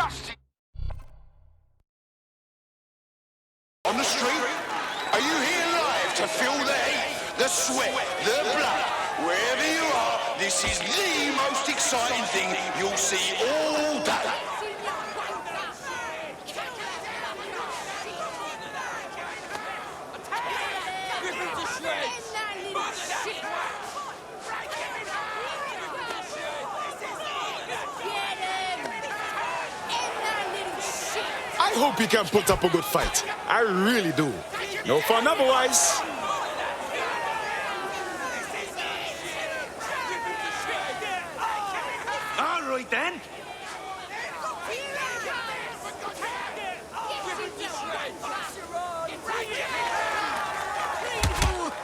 disgusting. On the street, are you here live to feel the heat, the sweat, the blood? Wherever you are, this is the most exciting thing you'll see all day. I hope he can put up a good fight. I really do. No fun otherwise. All right then.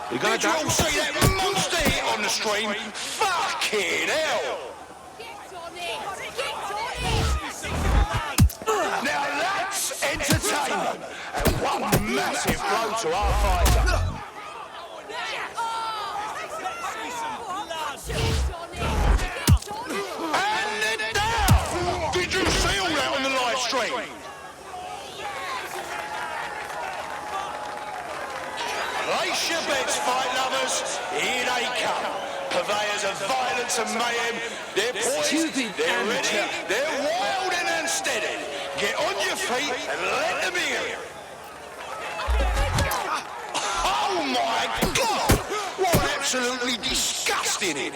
Did you all see that monster hit on the stream? Fucking hell! Now that's entertainment, and one massive blow to our fighter. And they're down! Did you see all that on the live stream? Place your bets, fight lovers. Here they come. Purveyors of violence and mayhem. They're poised, they're ready, they're wild and unsteady. Get on your feet and let them hear. Oh my God! What absolutely disgusting it.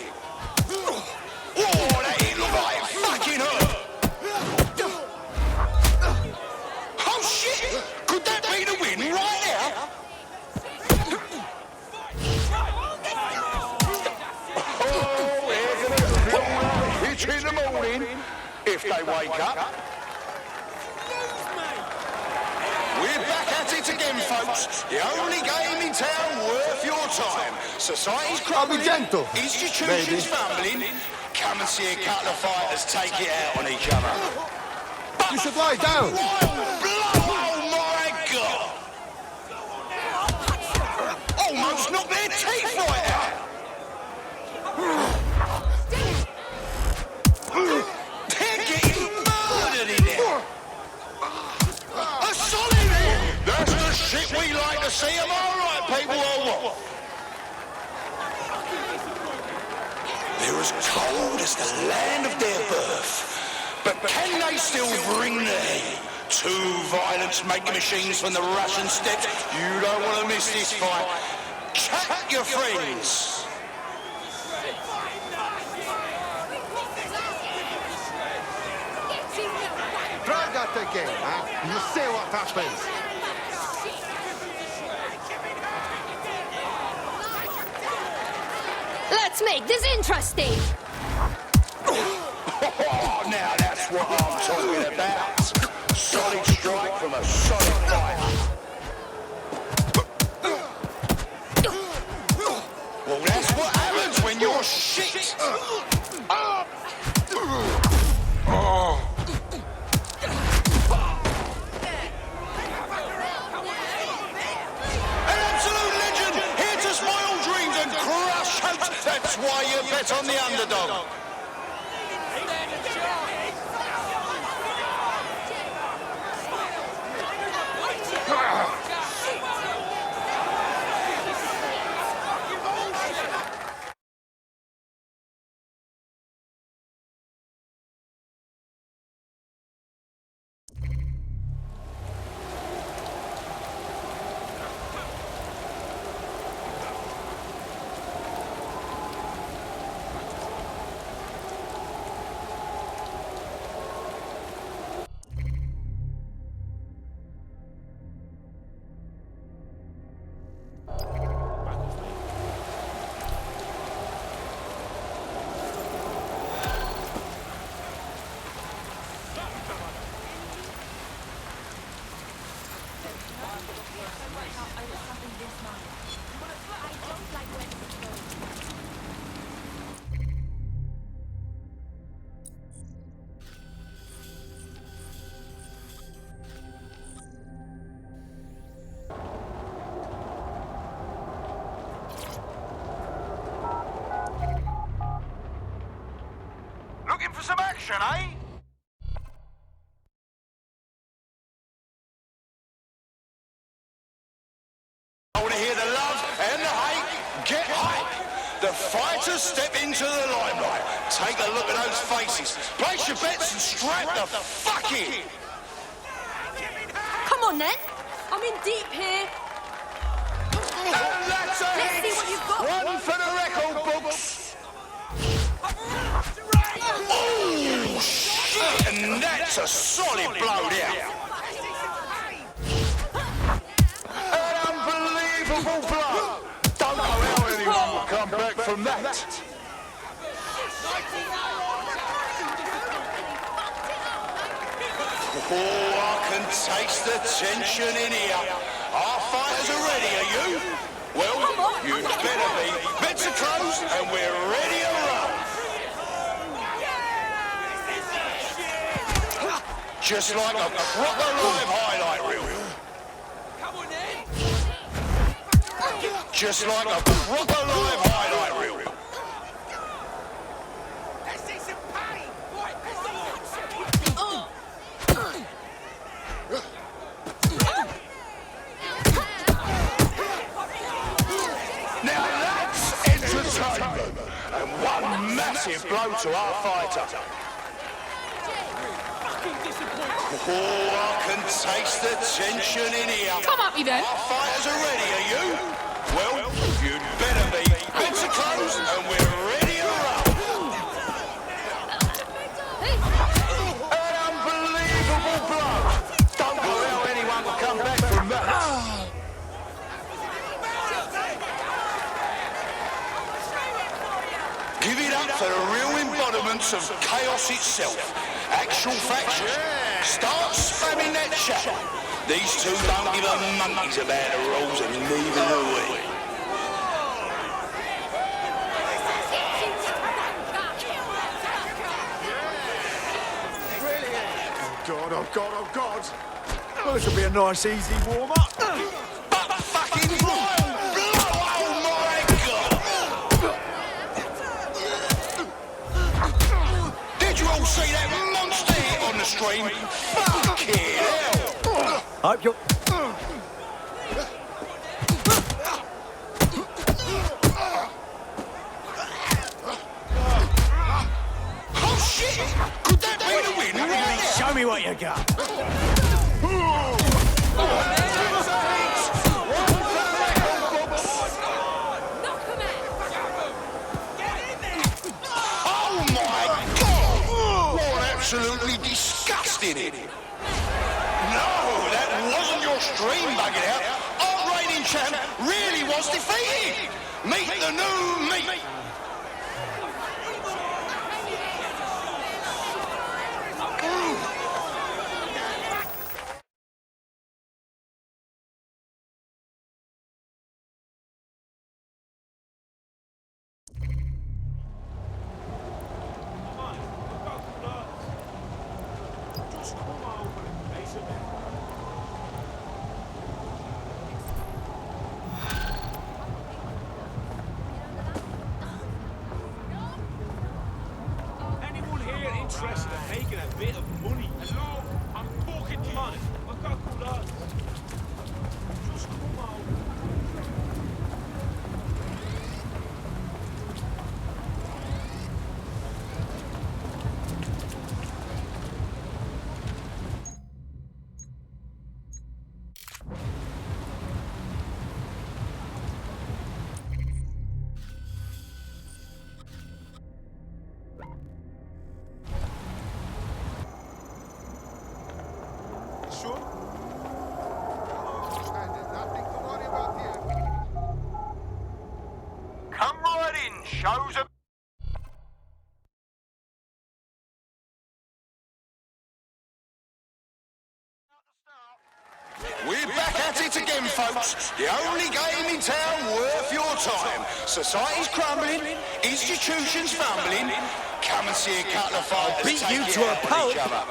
Oh, that hit looked like it fucking hurt. Oh shit! Could that be the win right now? In the morning, if they wake up. We're back at it again, folks. The only game in town worth your time. Society's crumbling, institutions fumbling. Come and see a couple of fighters take it out on each other. You should lie down. Wild blow, oh my God! Almost knocked their teeth right out. They're getting murdered in there. A solid hit. That's the shit we like to see. Am I right, people, or what? They're as cold as the land of their birth. But can they still bring the heat? Two violence-making machines from the Russian steppes. You don't want to miss this fight. Chat your friends. Drag out the game, huh? You see what happens. Let's make this interesting. Oh, now that's what I'm talking about. Solid strike from a solid fighter. Well, that's what happens when you're shit. That's why you bet on the underdog. Looking for some action, eh? into the limelight. Take a look at those faces. Place your bets and strap the fuck in. Come on, then. I'm in deep here. And that's a Let's hit. see what you've got. One for the record books. Oh, shit. And that's a solid blow there. An unbelievable blow. Don't know how anyone will come back from that. Oh, I can taste the tension in here. Our fighters are ready, are you? Well, you better be. Bets are closed and we're ready to roll. Just like a proper live highlight reel. Just like a proper live highlight reel. Now that's entertainment, and one massive blow to our fighter. Oh, I can taste the tension in here. Come up, you then. Our fighters are ready, are you? Well, you'd better be. Bets are closed, and we're ready to roll. An unbelievable blow. Don't know how anyone can come back from that. Give it up for the real embodiments of chaos itself. Actual faction. Start spamming that chat. These two don't give a monkeys about the rules, and neither do we. God, oh God, oh God. Well, this will be a nice, easy warm-up. But fucking royal blow, oh my God! Did you all see that monster hit on the stream? Fucking hell! Hope you're... Oh shit! Could that be the win right there? Show me what you got. Oh my God! What absolutely disgusting! No, that wasn't your stream bugging out. Our reigning champ really was defeated. Meet the new me. Anyone here interested in making a bit of money? Hello, I'm talking to you. I've got good odds. Just come out. Sure? Nothing to worry about here. Come right in, shows a... We're back at it again, folks. The only game in town worth your time. Society's crumbling, institutions fumbling. Come and see a couple of fighters beat take you it to a out on pulp. each other.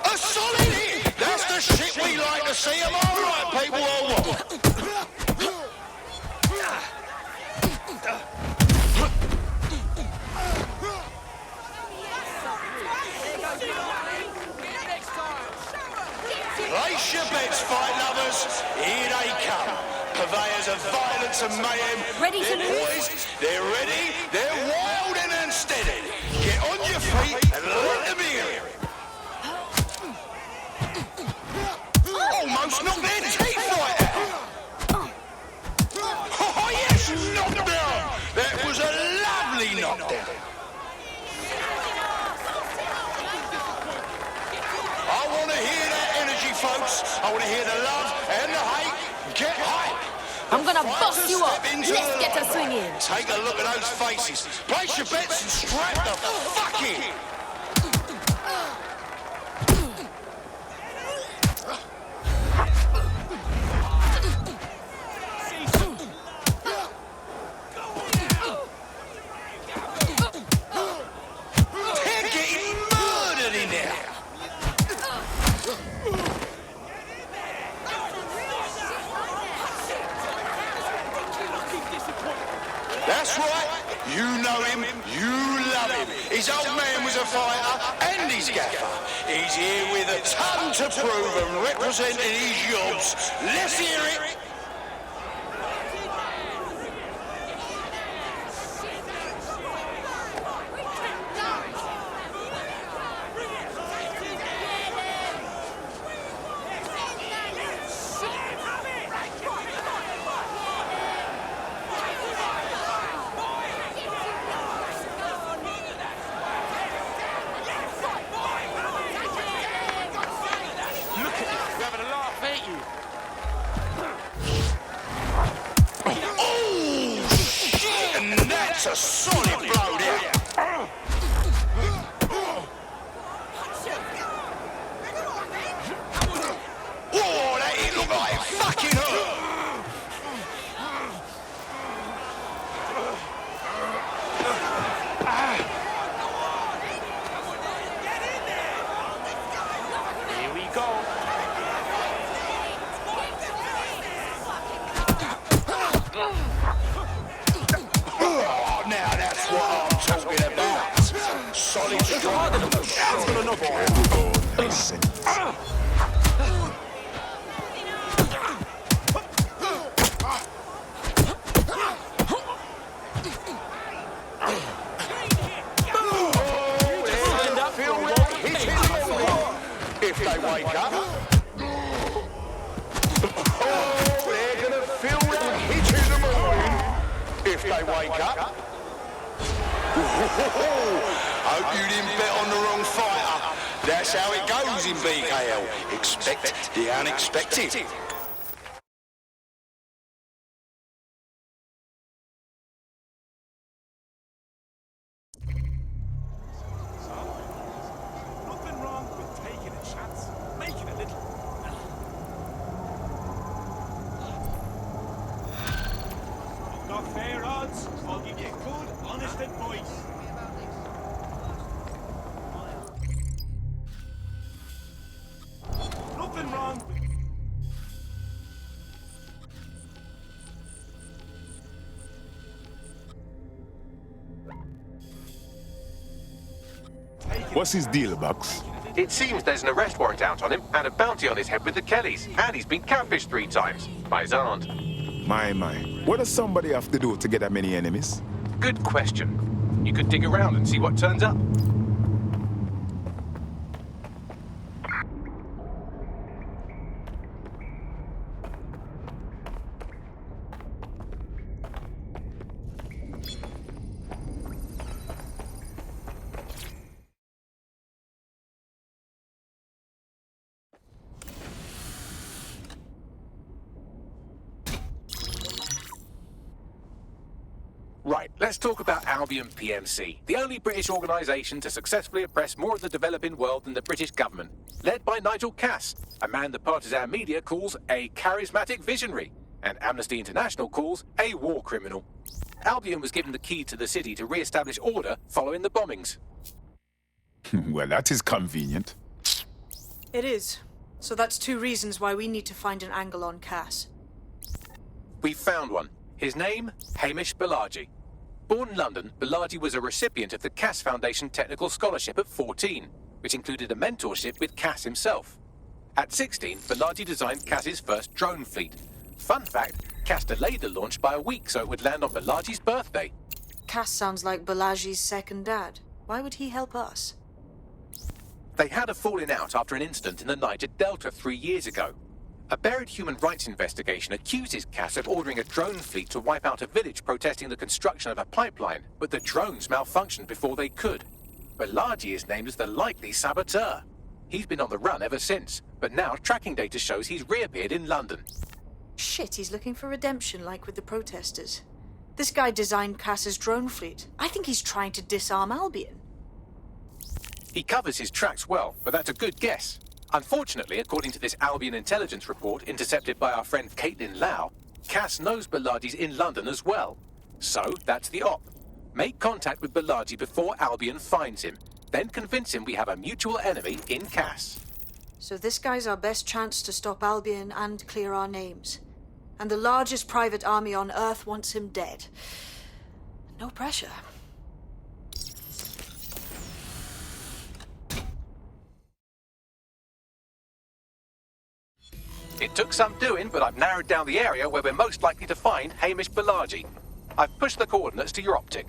A solid hit! That's the shit we like to see. Am I right, people? Or what? Place your bets, fight lovers. Here they come. Purveyors of violence and mayhem. Ready to They're move? boys, they're ready, they're wild and unsteady. Get on your feet and let them hear it. Almost knocked their teeth right out. Oh, yes, knockdown. That was a lovely knockdown. I want to hear that energy, folks. I want to hear the love and the hate. Get hype. I'm gonna Fighters bust you up. step into Let's the get light. to swinging. Take a look at those faces. Place your bets and strap the fuck in. They're getting murdered in there. That's right. You know him, you love him. His old man was a fighter and his gaffer. He's here with a ton to prove and representing his jobs. Let's hear it. That's a solid blow there. Oh, that hit looked like it fucking hurt. Here we go. Oh, now that's what I'm talking about. Solid strike from the shot. If they wake up, oh, they're gonna feel that hit in the morning. If they wake up, hope you didn't bet on the wrong fighter. That's how it goes in BKL. Expect the unexpected. Nothing wrong with taking a chance, making a little. You've got fair odds. I'll give you good, honest advice. Nothing wrong with... What's his deal, Bucks? It seems there's an arrest warrant out on him and a bounty on his head with the Kellys. And he's been catfished 3 times by his aunt. My. What does somebody have to do to get that many enemies? Good question. You could dig around and see what turns up. Right, let's talk about Albion PMC, the only British organisation to successfully oppress more of the developing world than the British government. Led by Nigel Cass, a man the partisan media calls a charismatic visionary, and Amnesty International calls a war criminal. Albion was given the key to the city to re-establish order following the bombings. Well, that is convenient. It is. So that's 2 reasons why we need to find an angle on Cass. We've found one. His name, Hamish Balaji. Born in London, Balaji was a recipient of the Cass Foundation Technical Scholarship at 14, which included a mentorship with Cass himself. At 16, Bilardi designed Cass's first drone fleet. Fun fact, Cass delayed the launch by a week so it would land on Bilardi's birthday. Cass sounds like Balaji's second dad. Why would he help us? They had a falling out after an incident in the Niger Delta 3 years ago. A buried human rights investigation accuses Cass of ordering a drone fleet to wipe out a village protesting the construction of a pipeline, but the drones malfunctioned before they could. Bilardi is named as the likely saboteur. He's been on the run ever since, but now tracking data shows he's reappeared in London. Shit, he's looking for redemption like with the protesters. This guy designed Cass's drone fleet. I think he's trying to disarm Albion. He covers his tracks well, but that's a good guess. Unfortunately, according to this Albion intelligence report intercepted by our friend Caitlin Lau, Cass knows Bilardi's in London as well. So, that's the op. Make contact with Bilardi before Albion finds him. Then convince him we have a mutual enemy in Cass. So this guy's our best chance to stop Albion and clear our names. And the largest private army on Earth wants him dead. No pressure. It took some doing, but I've narrowed down the area where we're most likely to find Hamish Bilardi. I've pushed the coordinates to your optic.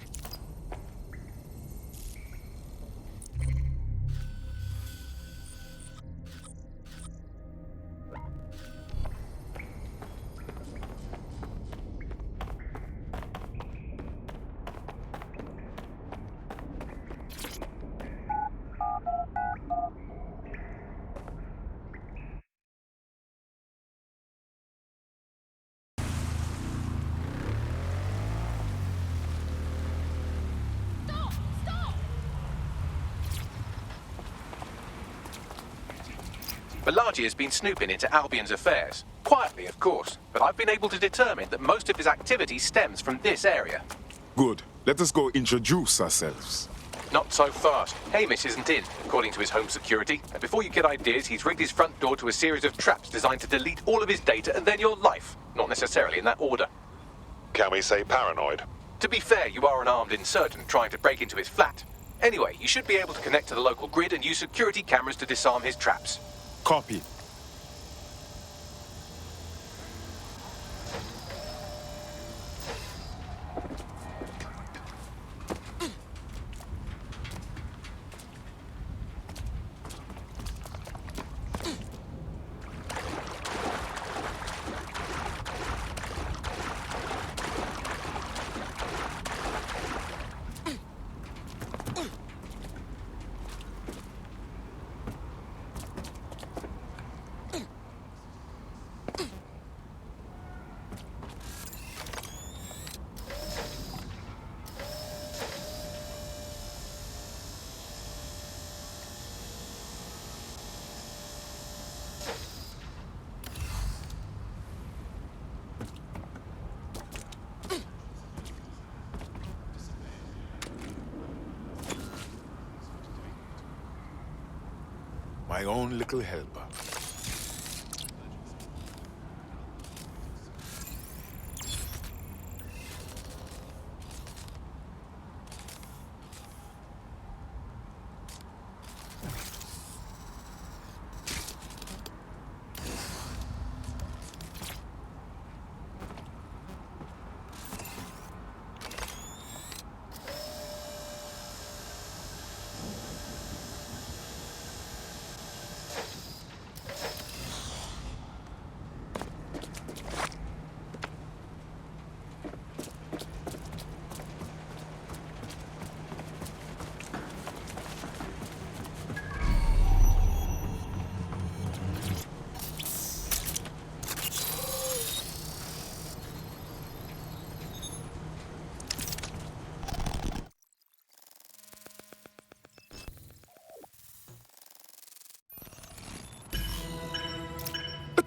Bilardi has been snooping into Albion's affairs. Quietly, of course, but I've been able to determine that most of his activity stems from this area. Good. Let us go introduce ourselves. Not so fast. Hamish isn't in, according to his home security. And before you get ideas, he's rigged his front door to a series of traps designed to delete all of his data and then your life. Not necessarily in that order. Can we say paranoid? To be fair, you are an armed insurgent trying to break into his flat. Anyway, you should be able to connect to the local grid and use security cameras to disarm his traps. Copy. My own little helper.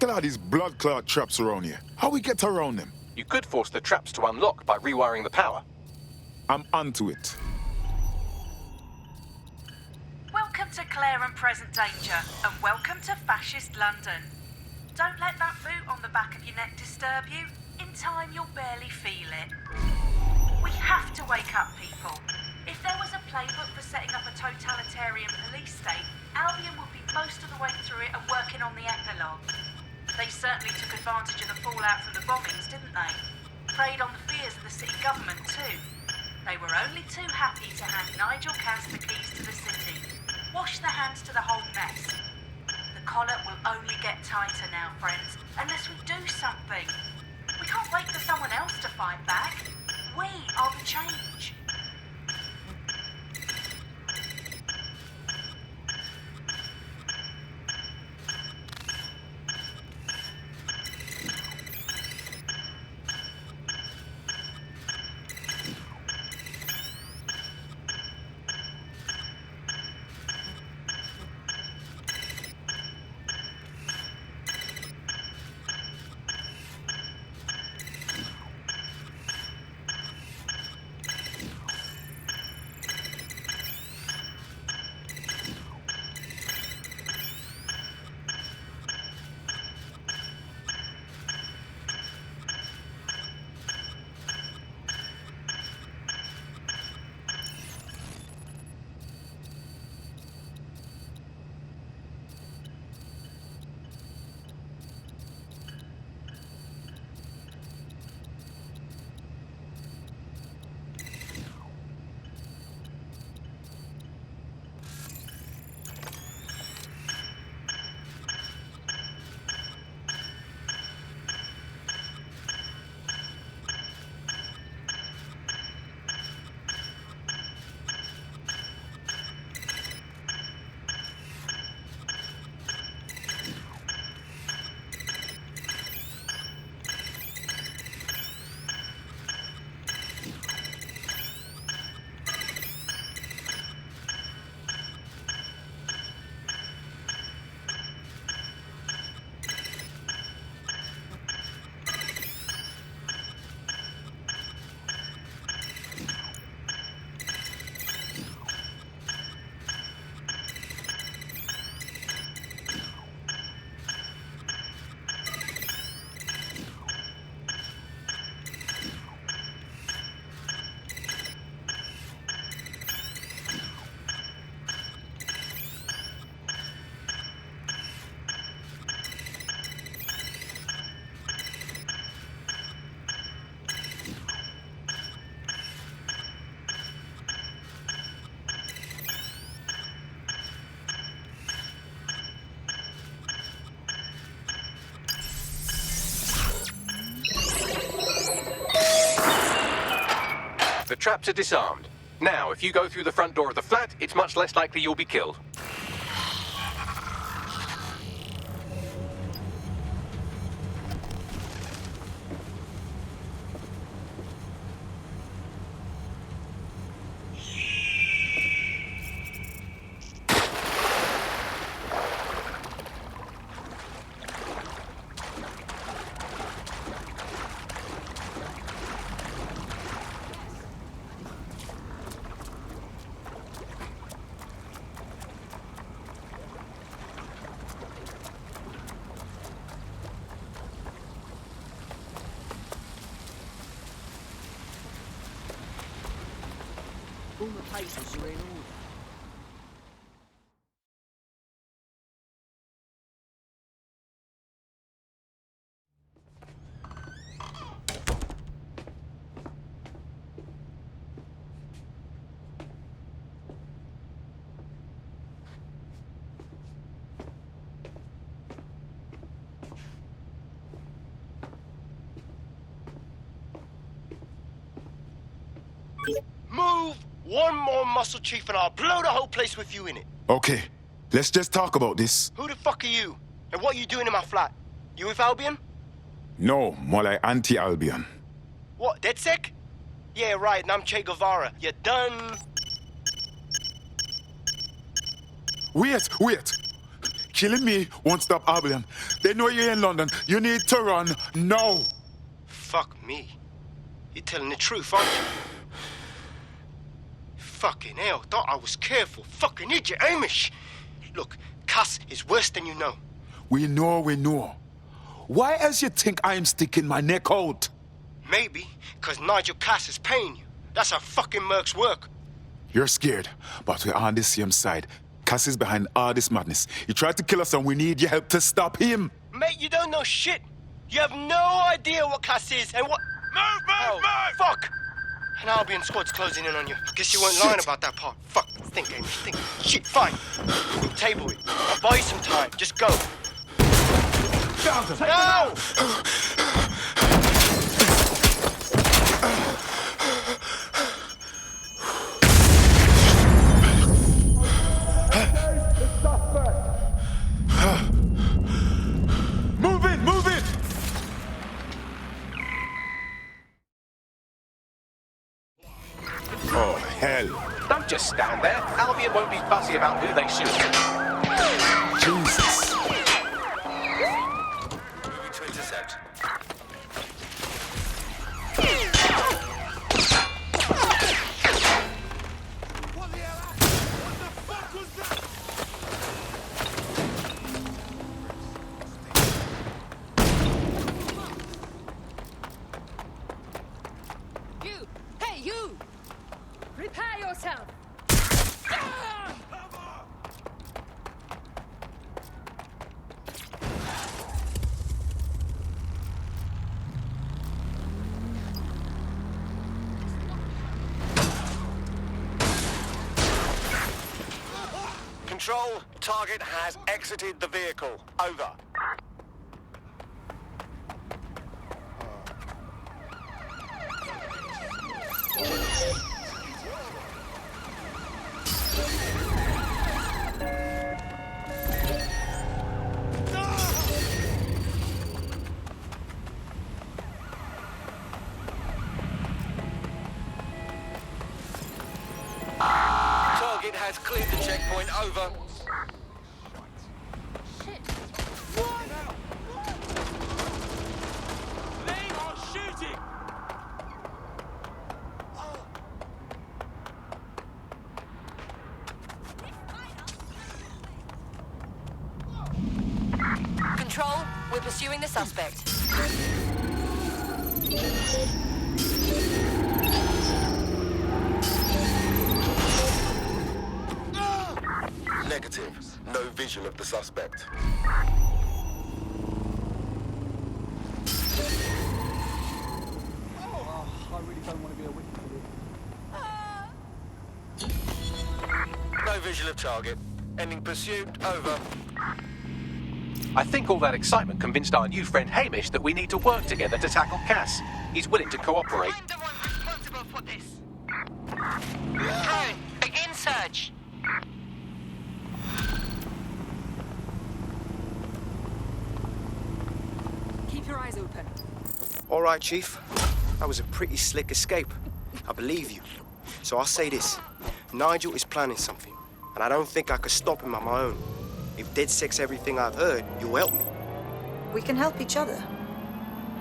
Look at all these blood clot traps around here. How we get around them? You could force the traps to unlock by rewiring the power. I'm onto it. Welcome to Clear and Present Danger, and welcome to Fascist London. Don't let that boot on the back of your neck disturb you. In time, you'll barely feel it. We have to wake up, people. If there was a playbook for setting up a totalitarian police state, Albion would be close to the way through it and working on the epilogue. They certainly took advantage of the fallout from the bombings, didn't they? Preyed on the fears of the city government, too. They were only too happy to hand Nigel Cass the keys to the city. Wash their hands to the whole mess. The collar will only get tighter now, friends, unless we do something. We can't wait for someone else to fight back. We are the change. The traps are disarmed. Now, if you go through the front door of the flat, it's much less likely you'll be killed. All the papers are in order. Move one more muscle chief and I'll blow the whole place with you in it. Okay, let's just talk about this. Who the fuck are you? And what are you doing in my flat? You with Albion? No, more like anti-Albion. What, Dedsec? Yeah, right, and I'm Che Guevara. You done? Wait! Killing me won't stop Albion. They know you're in London. You need to run now. Fuck me. You're telling the truth, aren't you? Fucking hell, thought I was careful. Fucking idiot, Amish. Look, Cass is worse than you know. We know. Why else you think I'm sticking my neck out? Maybe, because Nigel Cass is paying you. That's how fucking mercs work. You're scared, but we're on the same side. Cass is behind all this madness. He tried to kill us and we need your help to stop him. Mate, you don't know shit. You have no idea what Cass is and what... Move! Fuck! An Albion squad's closing in on you. Guess you weren't lying about that part. Fuck. Think, Amy. Think. Shit, fine. We'll table it. I'll buy you some time. Just go. No! Move it! Oh, hell. Don't just stand there. Albion won't be fussy about who they shoot. Jesus. Moving to intercept. What the hell happened? What the fuck was that? You! Hey, you! Prepare yourself! Control, target has exited the vehicle. Over. Target has cleared the checkpoint. Over. They are shooting! Control, we're pursuing the suspect. Negative. No visual of the suspect. No visual of target. Ending pursuit. Over. I think all that excitement convinced our new friend Hamish that we need to work together to tackle Cass. He's willing to cooperate. I'm the one responsible for this. Drone, begin search. Keep your eyes open. All right, Chief. That was a pretty slick escape. I believe you. So I'll say this. Nigel is planning something, and I don't think I could stop him on my own. If Dedsec's everything I've heard, you'll help me. We can help each other.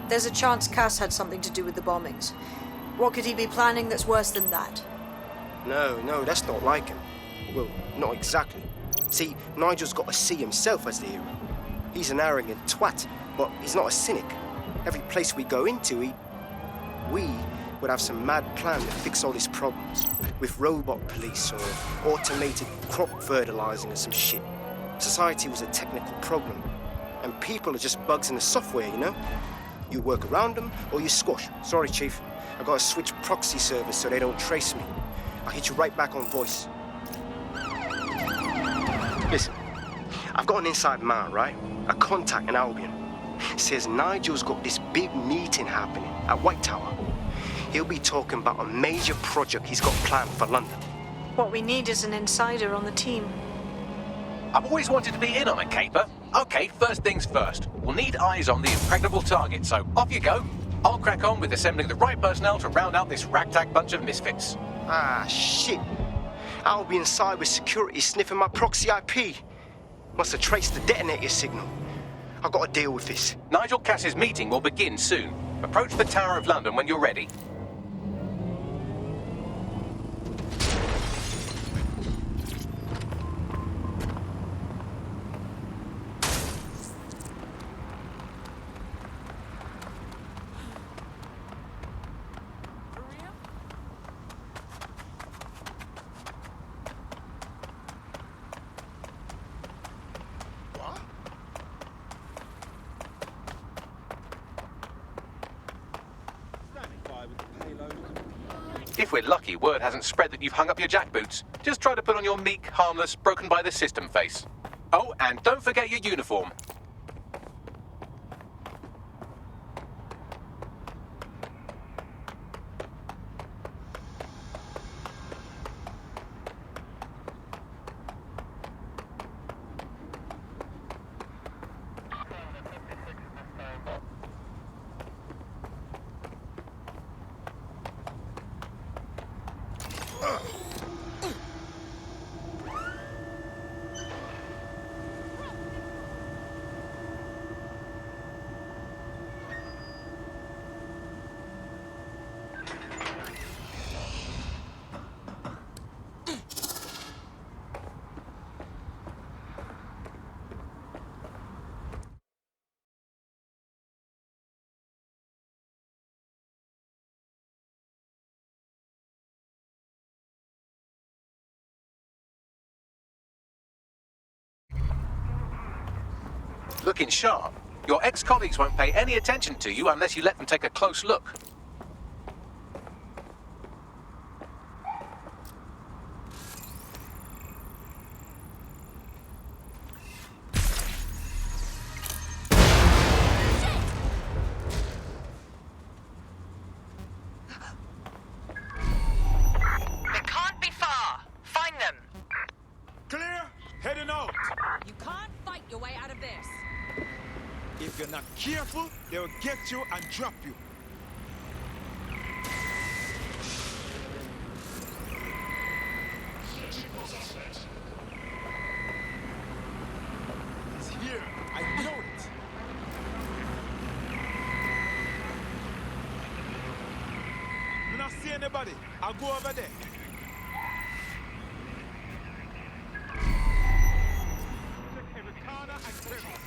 There's a chance Cass had something to do with the bombings. What could he be planning that's worse than that? No, that's not like him. Well, not exactly. See, Nigel's got to see himself as the hero. He's an arrogant twat, but he's not a cynic. Every place we go into, we would have some mad plan to fix all his problems. With robot police or automated crop fertilizing or some shit. Society was a technical problem. And people are just bugs in the software, you know? You work around them or you squash. Sorry, Chief. I gotta switch proxy servers so they don't trace me. I'll hit you right back on voice. Listen, I've got an inside man, right? A contact in Albion. Says Nigel's got this big meeting happening at White Tower. He'll be talking about a major project he's got planned for London. What we need is an insider on the team. I've always wanted to be in on a caper. Okay, first things first. We'll need eyes on the impregnable target, so off you go. I'll crack on with assembling the right personnel to round out this ragtag bunch of misfits. Ah, shit. Albion cyber security sniffing my proxy IP. Must have traced the detonator signal. I've got to deal with this. Nigel Cass's meeting will begin soon. Approach the Tower of London when you're ready. If we're lucky, word hasn't spread that you've hung up your jackboots. Just try to put on your meek, harmless, broken by the system face. Oh, and don't forget your uniform. Looking sharp. Your ex-colleagues won't pay any attention to you unless you let them take a close look. They can't be far. Find them. Clear? Heading out. You can't fight your way out of this. If you're not careful, they will get you and drop you. He's here. I know it. Do not see anybody. I'll go over there. Check every corner and crevice.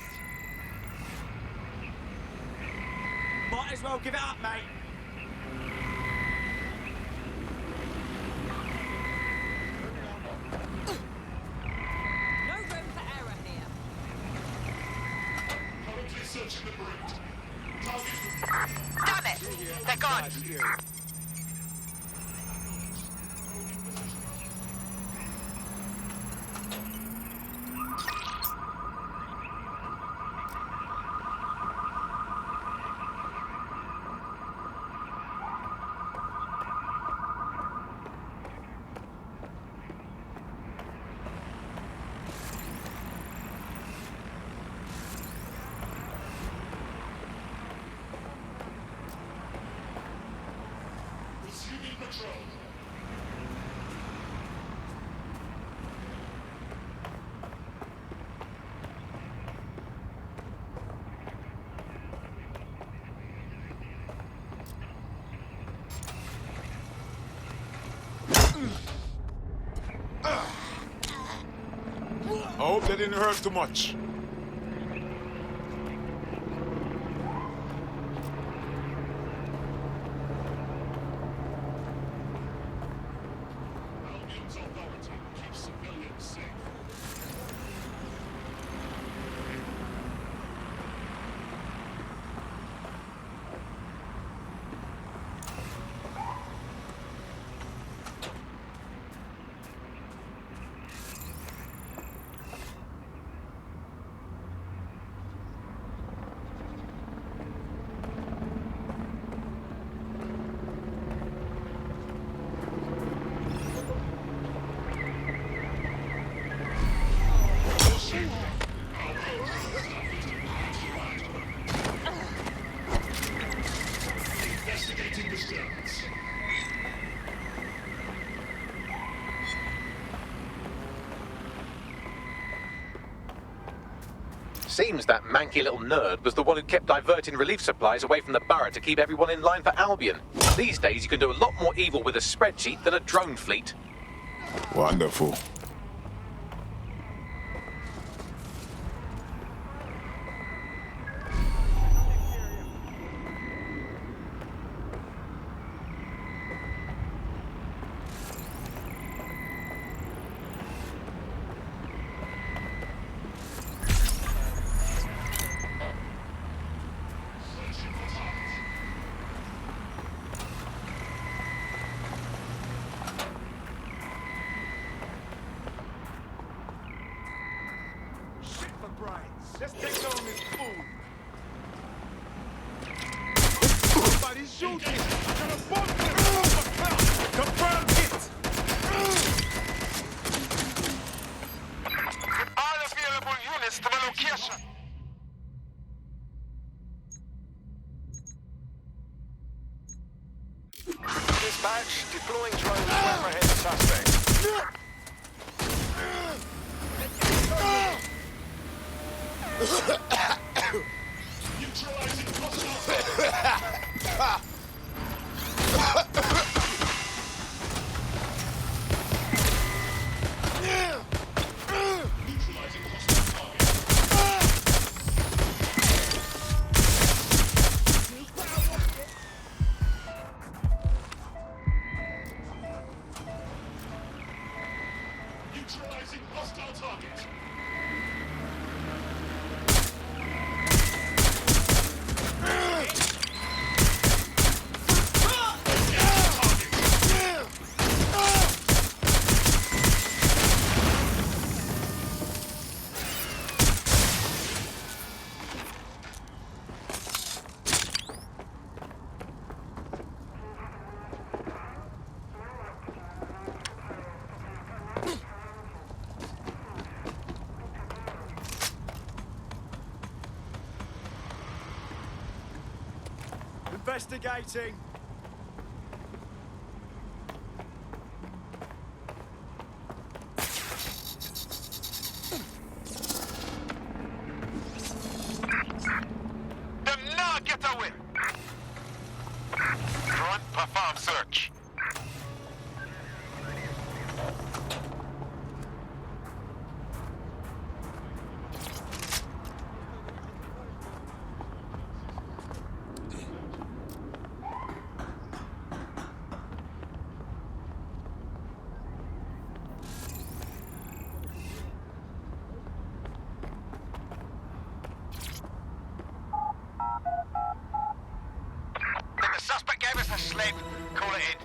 Might as well give it up, mate. No room for error here. Currently searching the bridge. Damn it! They're gone. Resuming patrol. I hope that didn't hurt too much. Albion's authority keeps civilians safe. Investigating disturbance. Seems that manky little nerd was the one who kept diverting relief supplies away from the borough to keep everyone in line for Albion. These days you can do a lot more evil with a spreadsheet than a drone fleet. Wonderful. brains. Let's take down this fool. Somebody's shooting. Got a bomb. Confirm hit. All available units to the location. Dispatch, deploying drones to apprehend the suspect. Neutralizing hostile target. Investigating. Do not get away. Front, perform search. The suspect gave us a slip. Call it in.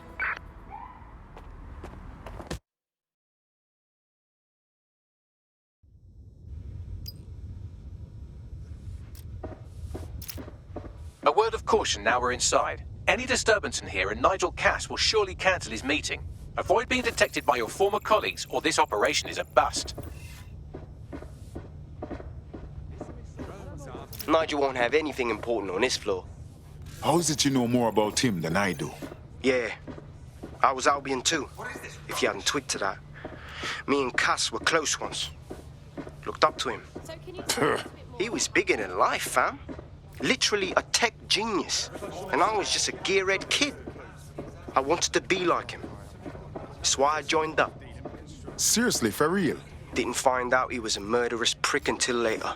A word of caution now we're inside. Any disturbance in here and Nigel Cass will surely cancel his meeting. Avoid being detected by your former colleagues or this operation is a bust. Nigel won't have anything important on this floor. How is it you know more about him than I do? Yeah, I was Albion too, if you hadn't twigged to that. Me and Cass were close once. Looked up to him. So can you tell us a bit more? He was bigger than life, fam. Literally a tech genius. And I was just a gearhead kid. I wanted to be like him. That's why I joined up. Seriously, for real? Didn't find out he was a murderous prick until later.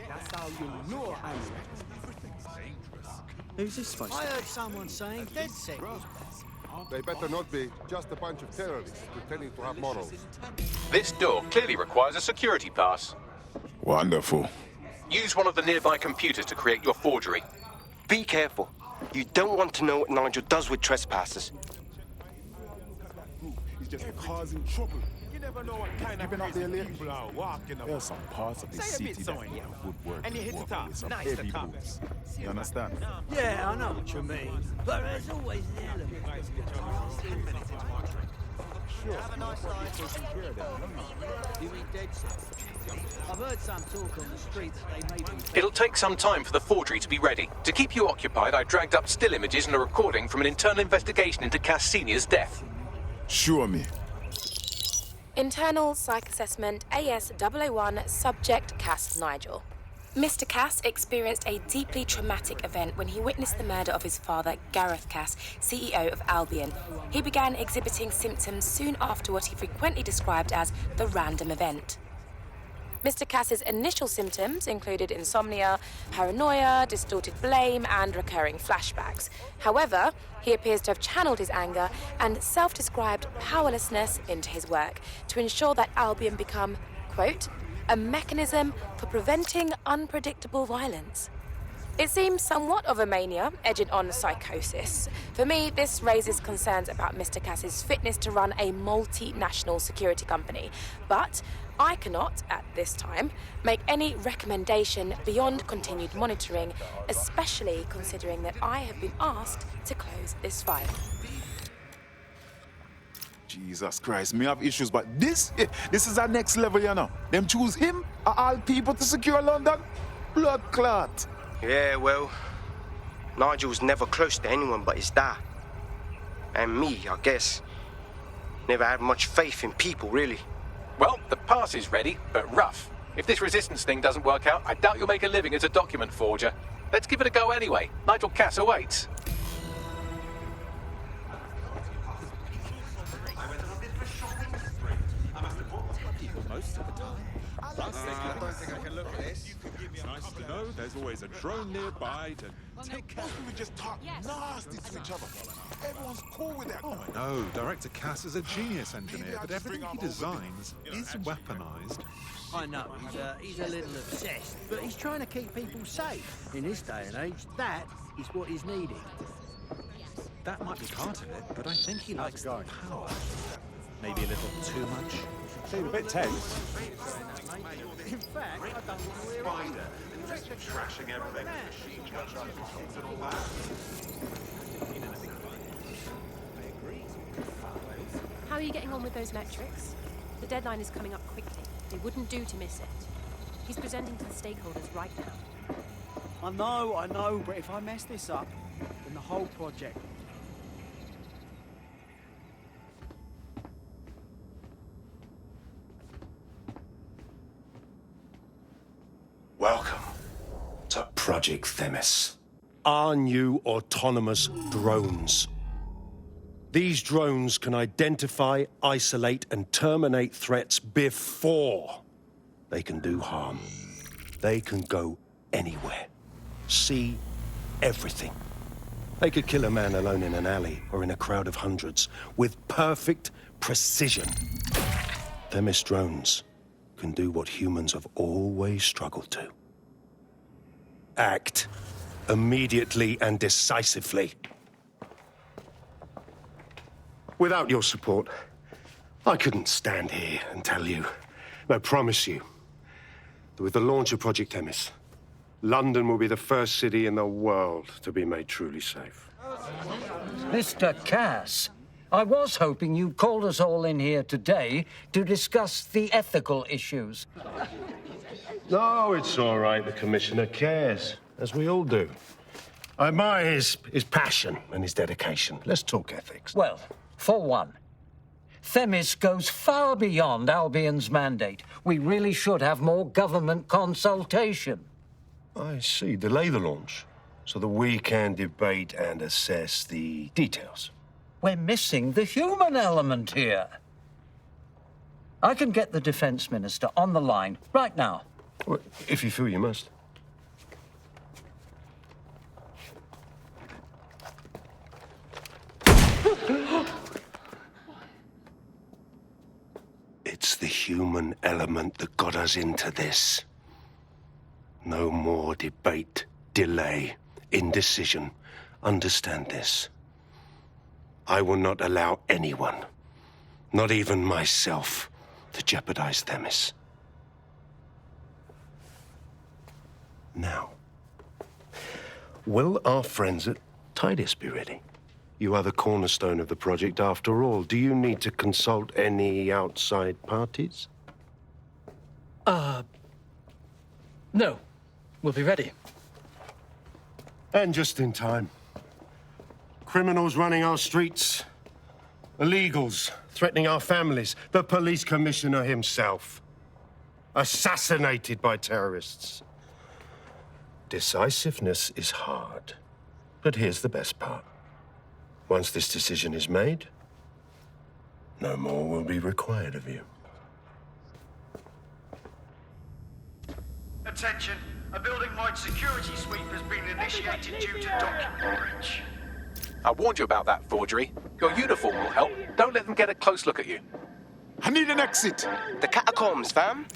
That's how you know I'm. Who's this supposed to be? I heard someone saying Dedsec. They better not be. Just a bunch of terrorists pretending to have morals. This door clearly requires a security pass. Wonderful. Use one of the nearby computers to create your forgery. Be careful. You don't want to know what Nigel does with trespassers. He's just causing trouble. You never know what kind of crazy people are walking about. There's some parts of the Say a bit city so, that yeah. would work And you hit the with top. some Nice heavy to top. boots. You understand? Yeah, I know what you mean. But there's always an element. Have a nice night. You mean Dedsec? I've heard some talk on the streets they may be... It'll take some time for the forgery to be ready. To keep you occupied, I dragged up still images and a recording from an internal investigation into Cass Sr.'s death. Show me. Internal Psych Assessment AS001 Subject Cass Nigel. Mr. Cass experienced a deeply traumatic event when he witnessed the murder of his father, Gareth Cass, CEO of Albion. He began exhibiting symptoms soon after what he frequently described as the random event. Mr. Cass's initial symptoms included insomnia, paranoia, distorted blame, and recurring flashbacks. However, he appears to have channeled his anger and self-described powerlessness into his work to ensure that Albion become, quote, a mechanism for preventing unpredictable violence. It seems somewhat of a mania, edging on psychosis. For me, this raises concerns about Mr. Cass's fitness to run a multinational security company. But I cannot, at this time, make any recommendation beyond continued monitoring, especially considering that I have been asked to close this file. Jesus Christ, me have issues, but this is our next level, you know. Them choose him, of all people, to secure London? Blood clot. Yeah, well, Nigel's never close to anyone but his dad. And me, I guess. Never had much faith in people, really. Well, the pass is ready, but rough. If this resistance thing doesn't work out, I doubt you'll make a living as a document forger. Let's give it a go anyway. Nigel Cass awaits. Most of the time. I don't think I can look at this. It's nice to know there's always a drone nearby to take care of it. We just talk nasty to each other. Everyone's cool with that. Oh, I know. Director Cass is a genius engineer, but everything he designs is weaponized. I know, he's a little obsessed, but he's trying to keep people safe. In this day and age, that is what is needed. That might be part of it, but I think he likes the power. Maybe a little too much. Seem a bit tense. In fact, I don't want to hear it. Trashing everything. How are you getting on with those metrics? The deadline is coming up quickly. They wouldn't do to miss it. He's presenting to the stakeholders right now. I know, but if I mess this up, then the whole project... Welcome to Project Themis. Our new autonomous drones. These drones can identify, isolate, and terminate threats before they can do harm. They can go anywhere, see everything. They could kill a man alone in an alley or in a crowd of hundreds with perfect precision. Themis drones can do what humans have always struggled to. Act immediately and decisively. Without your support, I couldn't stand here and tell you, I promise you, that with the launch of Project Themis, London will be the first city in the world to be made truly safe. Mr. Cass, I was hoping you'd called us all in here today to discuss the ethical issues. No, it's all right. The Commissioner cares, as we all do. I admire his passion and his dedication. Let's talk ethics. Well, for one, Themis goes far beyond Albion's mandate. We really should have more government consultation. I see. Delay the launch so that we can debate and assess the details. We're missing the human element here. I can get the Defense Minister on the line right now. Well, if you feel you must. It's the human element that got us into this. No more debate, delay, indecision. Understand this. I will not allow anyone, not even myself, to jeopardize Themis. Now, will our friends at Tidus be ready? You are the cornerstone of the project after all. Do you need to consult any outside parties? No. We'll be ready. And just in time. Criminals running our streets. Illegals threatening our families. The police commissioner himself. Assassinated by terrorists. Decisiveness is hard. But here's the best part. Once this decision is made, no more will be required of you. Attention, a building-wide security sweep has been initiated due to document breach. I warned you about that forgery. Your uniform will help. Don't let them get a close look at you. I need an exit. The catacombs, fam.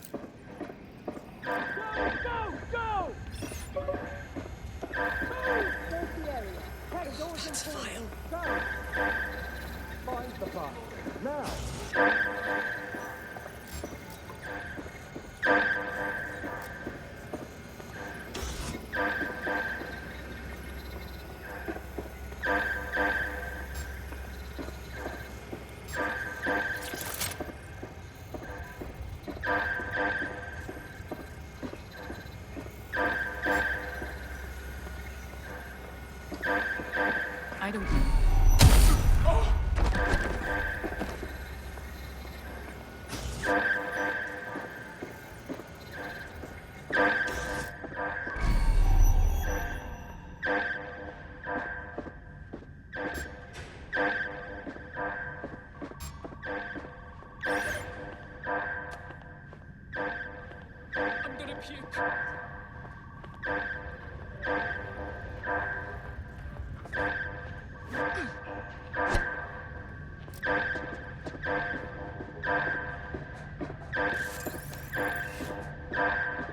don't know. I'm gonna puke.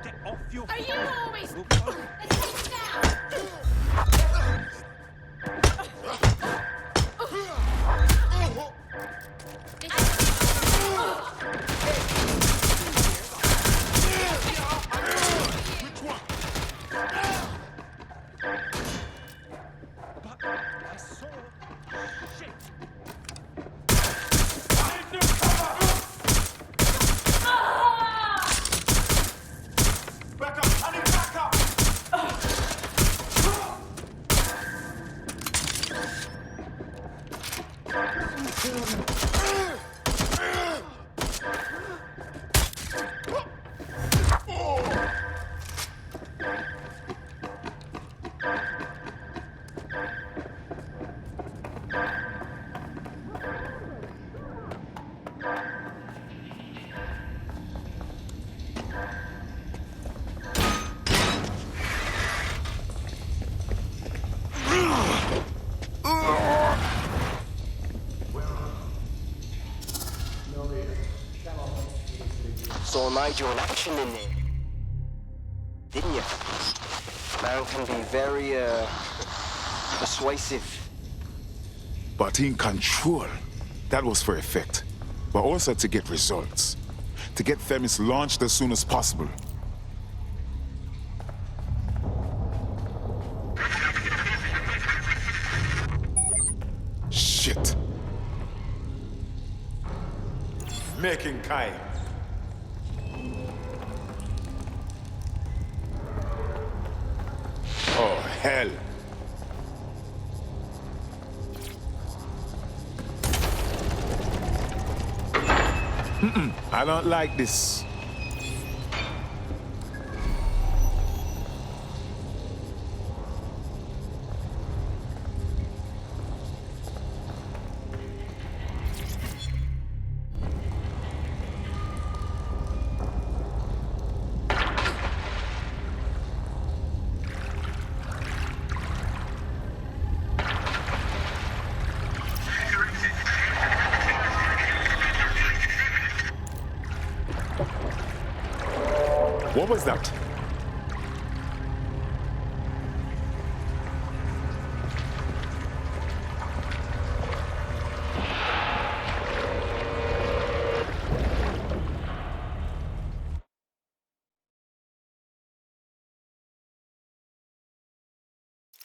Get off your Are you phone. always... We'll be over. Let's take it down! Which one? But I saw... Shit. I'm no cover! Back up! I need back up! Saw Nigel in action in there. Didn't you? Man can be very, persuasive. But in control, that was for effect. But also to get results. To get Themis launched as soon as possible. Shit. Making kind. Oh, hell. I don't like this. What was that?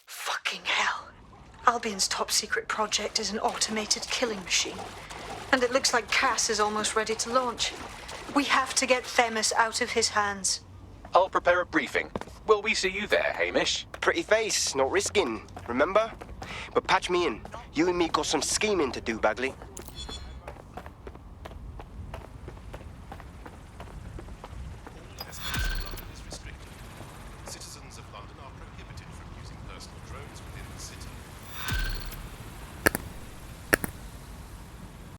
Fucking hell. Albion's top secret project is an automated killing machine. And it looks like Cass is almost ready to launch. We have to get Themis out of his hands. I'll prepare a briefing. Will we see you there, Hamish? Pretty face, not risking, remember? But patch me in. You and me got some scheming to do, Bagley.